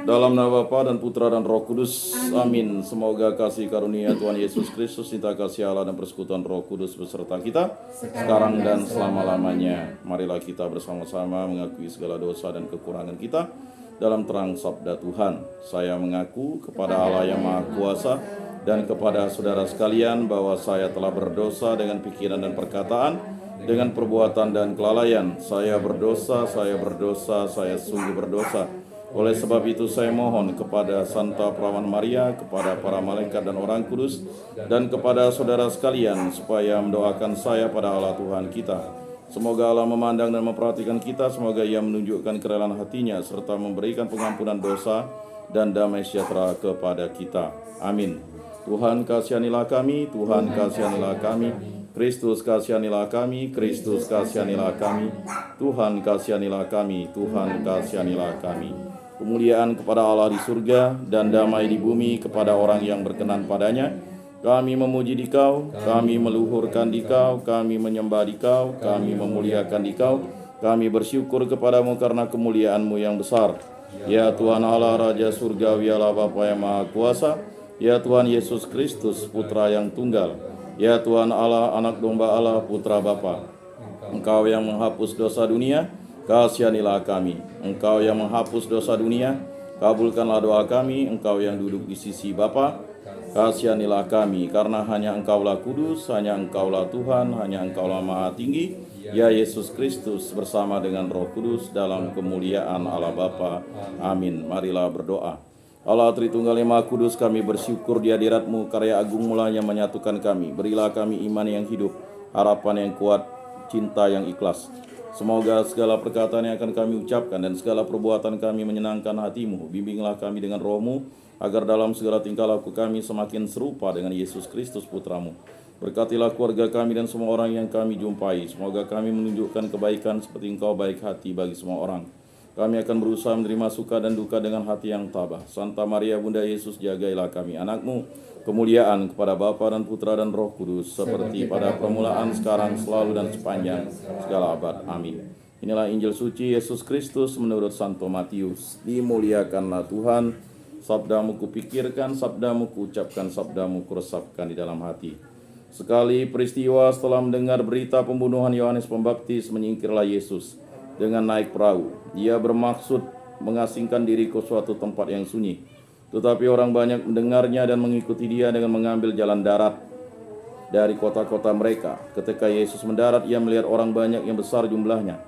Dalam nama Bapa dan Putra dan Roh Kudus. Amin. Semoga kasih karunia Tuhan Yesus Kristus, cinta kasih Allah dan persekutuan Roh Kudus beserta kita sekarang dan selama-lamanya. Marilah kita bersama-sama mengakui segala dosa dan kekurangan kita dalam terang sabda Tuhan. Saya mengaku kepada Allah yang Maha Kuasa dan kepada saudara sekalian bahwa saya telah berdosa dengan pikiran dan perkataan, dengan perbuatan dan kelalaian. Saya berdosa, saya sungguh berdosa. Oleh sebab itu saya mohon kepada Santa Perawan Maria, kepada para malaikat dan orang kudus, dan kepada saudara sekalian supaya mendoakan saya pada Allah Tuhan kita. Semoga Allah memandang dan memperhatikan kita, semoga Ia menunjukkan kerelaan hatinya serta memberikan pengampunan dosa dan damai sejahtera kepada kita. Amin. Tuhan kasihanilah kami, Tuhan kasihanilah kami. Kristus kasihanilah kami, Kristus kasihanilah kami. Tuhan kasihanilah kami, Tuhan kasihanilah kami. Kemuliaan kepada Allah di surga dan damai di bumi kepada orang yang berkenan padanya. Kami memuji Dikau, kami meluhurkan Dikau, kami menyembah Dikau, kami memuliakan Dikau. Kami bersyukur kepadamu karena kemuliaan-Mu yang besar. Ya Tuhan Allah Raja Surgawi, Allah Bapa yang Maha Kuasa. Ya Tuhan Yesus Kristus, Putra yang tunggal. Ya Tuhan Allah, Anak Domba Allah, Putra Bapa. Engkau yang menghapus dosa dunia, kasihanilah kami. Engkau yang menghapus dosa dunia, kabulkanlah doa kami. Engkau yang duduk di sisi Bapa, kasihanilah kami. Karena hanya Engkaulah kudus, hanya Engkaulah Tuhan, hanya Engkaulah Maha Tinggi. Ya Yesus Kristus bersama dengan Roh Kudus dalam kemuliaan Allah Bapa. Amin. Marilah berdoa. Allah Tritunggal yang Maha Kudus, kami bersyukur di hadirat-Mu, karya agung mulanya menyatukan kami. Berilah kami iman yang hidup, harapan yang kuat, cinta yang ikhlas. Semoga segala perkataan yang akan kami ucapkan dan segala perbuatan kami menyenangkan hati-Mu. Bimbinglah kami dengan Roh-Mu, agar dalam segala tingkah laku kami semakin serupa dengan Yesus Kristus Putra-Mu. Berkatilah keluarga kami dan semua orang yang kami jumpai. Semoga kami menunjukkan kebaikan seperti Engkau baik hati bagi semua orang. Kami akan berusaha menerima suka dan duka dengan hati yang tabah. Santa Maria Bunda Yesus, jagailah kami anak-Mu. Kemuliaan kepada Bapa dan Putra dan Roh Kudus, seperti pada permulaan, sekarang, selalu, dan sepanjang segala abad. Amin. Inilah Injil suci Yesus Kristus menurut Santo Matius. Dimuliakanlah Tuhan. Sabda-Mu kupikirkan, Sabda-Mu kuucapkan, Sabda-Mu kuresapkan di dalam hati. Sekali peristiwa setelah mendengar berita pembunuhan Yohanes Pembaptis, menyingkirlah Yesus dengan naik perahu. Ia bermaksud mengasingkan diri ke suatu tempat yang sunyi. Tetapi orang banyak mendengarnya dan mengikuti dia dengan mengambil jalan darat dari kota-kota mereka. Ketika Yesus mendarat, ia melihat orang banyak yang besar jumlahnya.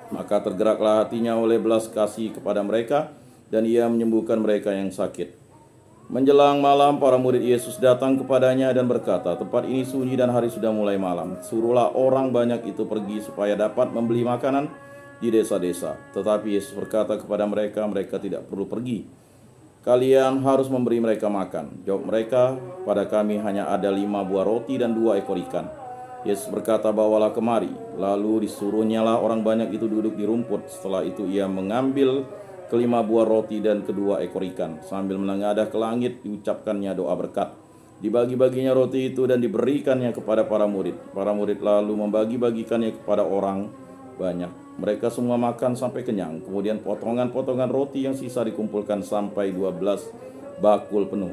Maka tergeraklah hatinya oleh belas kasih kepada mereka, dan ia menyembuhkan mereka yang sakit. Menjelang malam, para murid Yesus datang kepadanya dan berkata, "Tempat ini sunyi dan hari sudah mulai malam. Suruhlah orang banyak itu pergi supaya dapat membeli makanan di desa-desa." Tetapi Yesus berkata kepada mereka, "Mereka tidak perlu pergi. Kalian harus memberi mereka makan." Jawab mereka, "Pada kami hanya ada 5 buah roti dan 2 ekor ikan." Yesus berkata, "Bawalah kemari." Lalu disuruhnyalah orang banyak itu duduk di rumput. Setelah itu ia mengambil ke5 buah roti dan ke2 ekor ikan. Sambil menengadah ke langit, diucapkannya doa berkat. Dibagi-baginya roti itu dan diberikannya kepada para murid. Para murid lalu membagi-bagikannya kepada orang banyak. Mereka semua makan sampai kenyang. Kemudian potongan-potongan roti yang sisa dikumpulkan sampai 12 bakul penuh.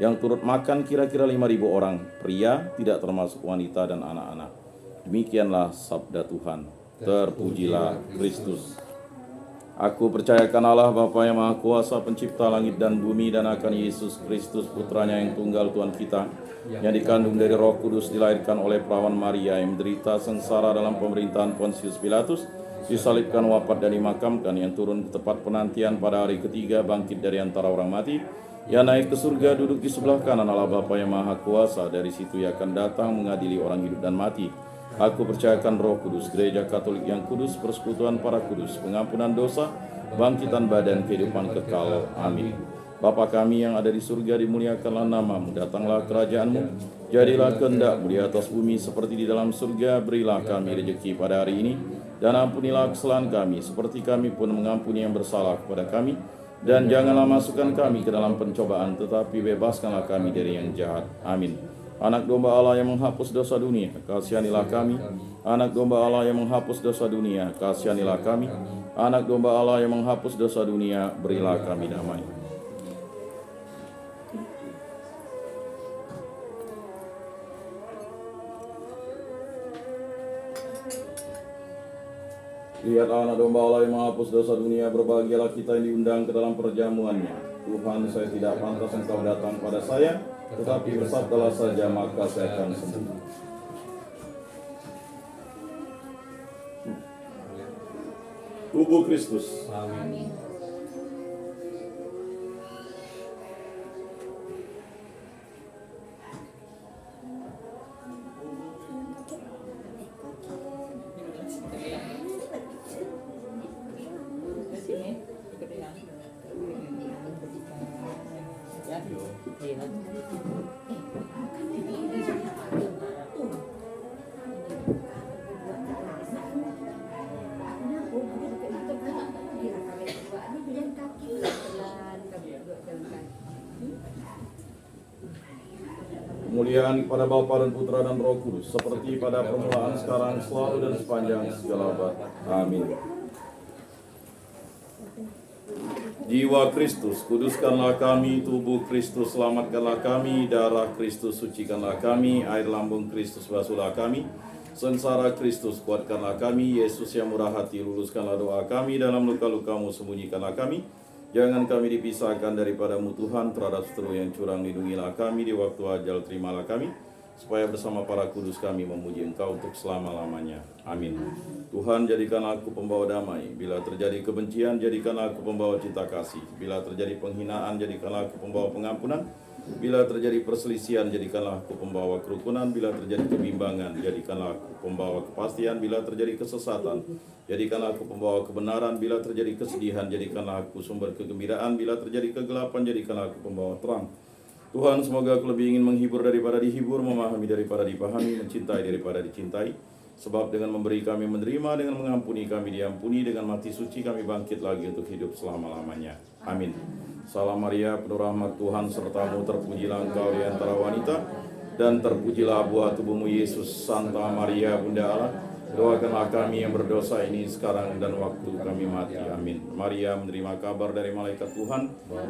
Yang turut makan kira-kira 5.000 orang, pria tidak termasuk wanita dan anak-anak. Demikianlah sabda Tuhan. Terpujilah Kristus. Aku percayakan Allah Bapa yang Maha Kuasa, pencipta langit dan bumi, dan akan Yesus Kristus, Putranya yang tunggal Tuhan kita, yang dikandung dari Roh Kudus, dilahirkan oleh Perawan Maria, yang menderita sengsara dalam pemerintahan Pontius Pilatus, disalibkan, wafat dan dimakamkan, yang turun ke tempat penantian pada hari ketiga, bangkit dari antara orang mati, yang naik ke surga, duduk di sebelah kanan Allah Bapa yang Maha Kuasa. Dari situ ia akan datang mengadili orang hidup dan mati. Aku percayakan Roh Kudus, Gereja Katolik yang kudus, persekutuan para kudus, pengampunan dosa, bangkitan badan, kehidupan kekal. Amin. Bapa kami yang ada di surga, dimuliakanlah nama-Mu, datanglah kerajaan-Mu, jadilah kehendak-Mu di atas bumi seperti di dalam surga. Berilah kami rezeki pada hari ini, dan ampunilah kesalahan kami, seperti kami pun mengampuni yang bersalah kepada kami. Dan janganlah masukkan kami ke dalam pencobaan, tetapi bebaskanlah kami dari yang jahat. Amin. Anak domba Allah yang menghapus dosa dunia, kasihanilah kami. Anak domba Allah yang menghapus dosa dunia, kasihanilah kami. Anak domba Allah yang menghapus dosa dunia, berilah kami damai. Lihat anak domba Allah yang menghapus dosa dunia, berbahagialah kita yang diundang ke dalam perjamuannya. Tuhan, saya tidak pantas Engkau datang pada saya, tetapi bersabdalah saja maka saya akan sembuh. Tubuh Kristus. Amin. Kemuliaan kepada Bapa dan Putra dan Roh Kudus, seperti pada permulaan, sekarang, selalu dan sepanjang segala abad. Amin. Jiwa Kristus, kuduskanlah kami. Tubuh Kristus, selamatkanlah kami. Darah Kristus, sucikanlah kami. Air lambung Kristus, basuhlah kami. Sengsara Kristus, kuatkanlah kami. Yesus yang murah hati, luluskanlah doa kami. Dalam luka-lukamu, sembunyikanlah kami. Jangan kami dipisahkan daripadamu Tuhan. Terhadap seteru yang curang, lindungilah kami. Di waktu ajal, terimalah kami, supaya bersama para kudus kami memuji Engkau untuk selama-lamanya. Amin. Tuhan, jadikanlah aku pembawa damai. Bila terjadi kebencian, jadikanlah aku pembawa cinta kasih. Bila terjadi penghinaan, jadikanlah aku pembawa pengampunan. Bila terjadi perselisihan, jadikanlah aku pembawa kerukunan. Bila terjadi kebimbangan, jadikanlah aku pembawa kepastian. Bila terjadi kesesatan, jadikanlah aku pembawa kebenaran. Bila terjadi kesedihan, jadikanlah aku sumber kegembiraan. Bila terjadi kegelapan, jadikanlah aku pembawa terang. Tuhan, semoga aku lebih ingin menghibur daripada dihibur, memahami daripada dipahami, mencintai daripada dicintai. Sebab dengan memberi kami menerima, dengan mengampuni kami diampuni, dengan mati suci kami bangkit lagi untuk hidup selama-lamanya. Amin. Salam Maria, penuh rahmat Tuhan sertamu, terpujilah engkau di antara wanita, dan terpujilah buah tubuhmu Yesus. Santa Maria, Bunda Allah, doakanlah kami yang berdosa ini sekarang dan waktu kami mati. Amin. Maria menerima kabar dari malaikat Tuhan,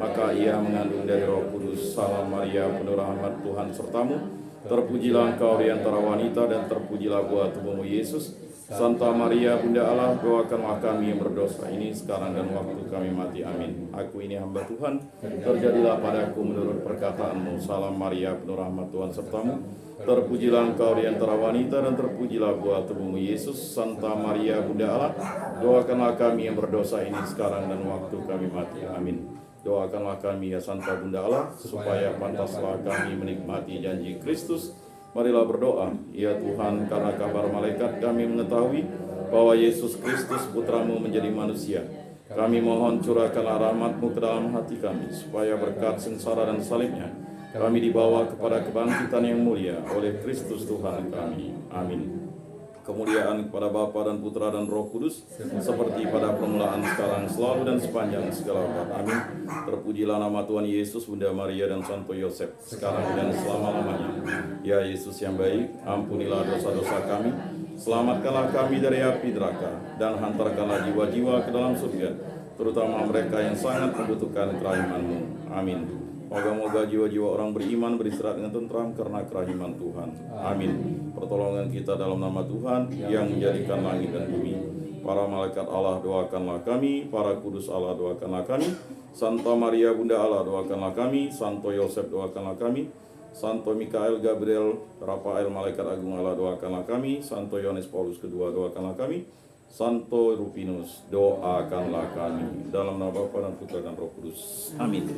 maka ia mengandung dari Roh Kudus. Salam Maria, penuh rahmat Tuhan sertamu, terpujilah engkau di antara wanita, dan terpujilah buah tubuhmu Yesus. Santa Maria, Bunda Allah, doakanlah kami yang berdosa ini sekarang dan waktu kami mati. Amin. Aku ini hamba Tuhan, terjadilah padaku menurut perkataanmu. Salam Maria, penuh rahmat Tuhan sertamu, terpujilah engkau di antara wanita, dan terpujilah buah tubuhmu Yesus. Santa Maria, Bunda Allah, doakanlah kami yang berdosa ini sekarang dan waktu kami mati. Amin. Doakanlah kami ya Santa Bunda Allah, supaya pantaslah kami menikmati janji Kristus. Marilah berdoa. Ya Tuhan, karena kabar malaikat kami mengetahui bahwa Yesus Kristus Putramu menjadi manusia. Kami mohon curahkanlah rahmat-Mu ke dalam hati kami, supaya berkat sengsara dan salibnya kami dibawa kepada kebangkitan yang mulia oleh Kristus Tuhan kami. Amin. Kemuliaan kepada Bapa dan Putra dan Roh Kudus, seperti pada permulaan, sekarang, selalu dan sepanjang segala abad. Amin. Terpujilah nama Tuhan Yesus, Bunda Maria dan Santo Yosef, sekarang dan selama-lamanya. Ya Yesus yang baik, ampunilah dosa-dosa kami, selamatkanlah kami dari api neraka, dan hantarkanlah jiwa-jiwa ke dalam surga, terutama mereka yang sangat membutuhkan kerahiman-Mu. Amin. Moga-moga jiwa-jiwa orang beriman beristirahat dengan tentram karena kerahiman Tuhan. Amin. Pertolongan kita dalam nama Tuhan yang menjadikan langit dan bumi. Para malaikat Allah, doakanlah kami. Para kudus Allah, doakanlah kami. Santa Maria, Bunda Allah, doakanlah kami. Santo Yosef, doakanlah kami. Santo Mikael, Gabriel, Rafael, malaikat agung Allah, doakanlah kami. Santo Yohanes Paulus II, doakanlah kami. Santo Rupinus, doakanlah kami. Dalam nama Bapa dan Putra dan Roh Kudus. Amin.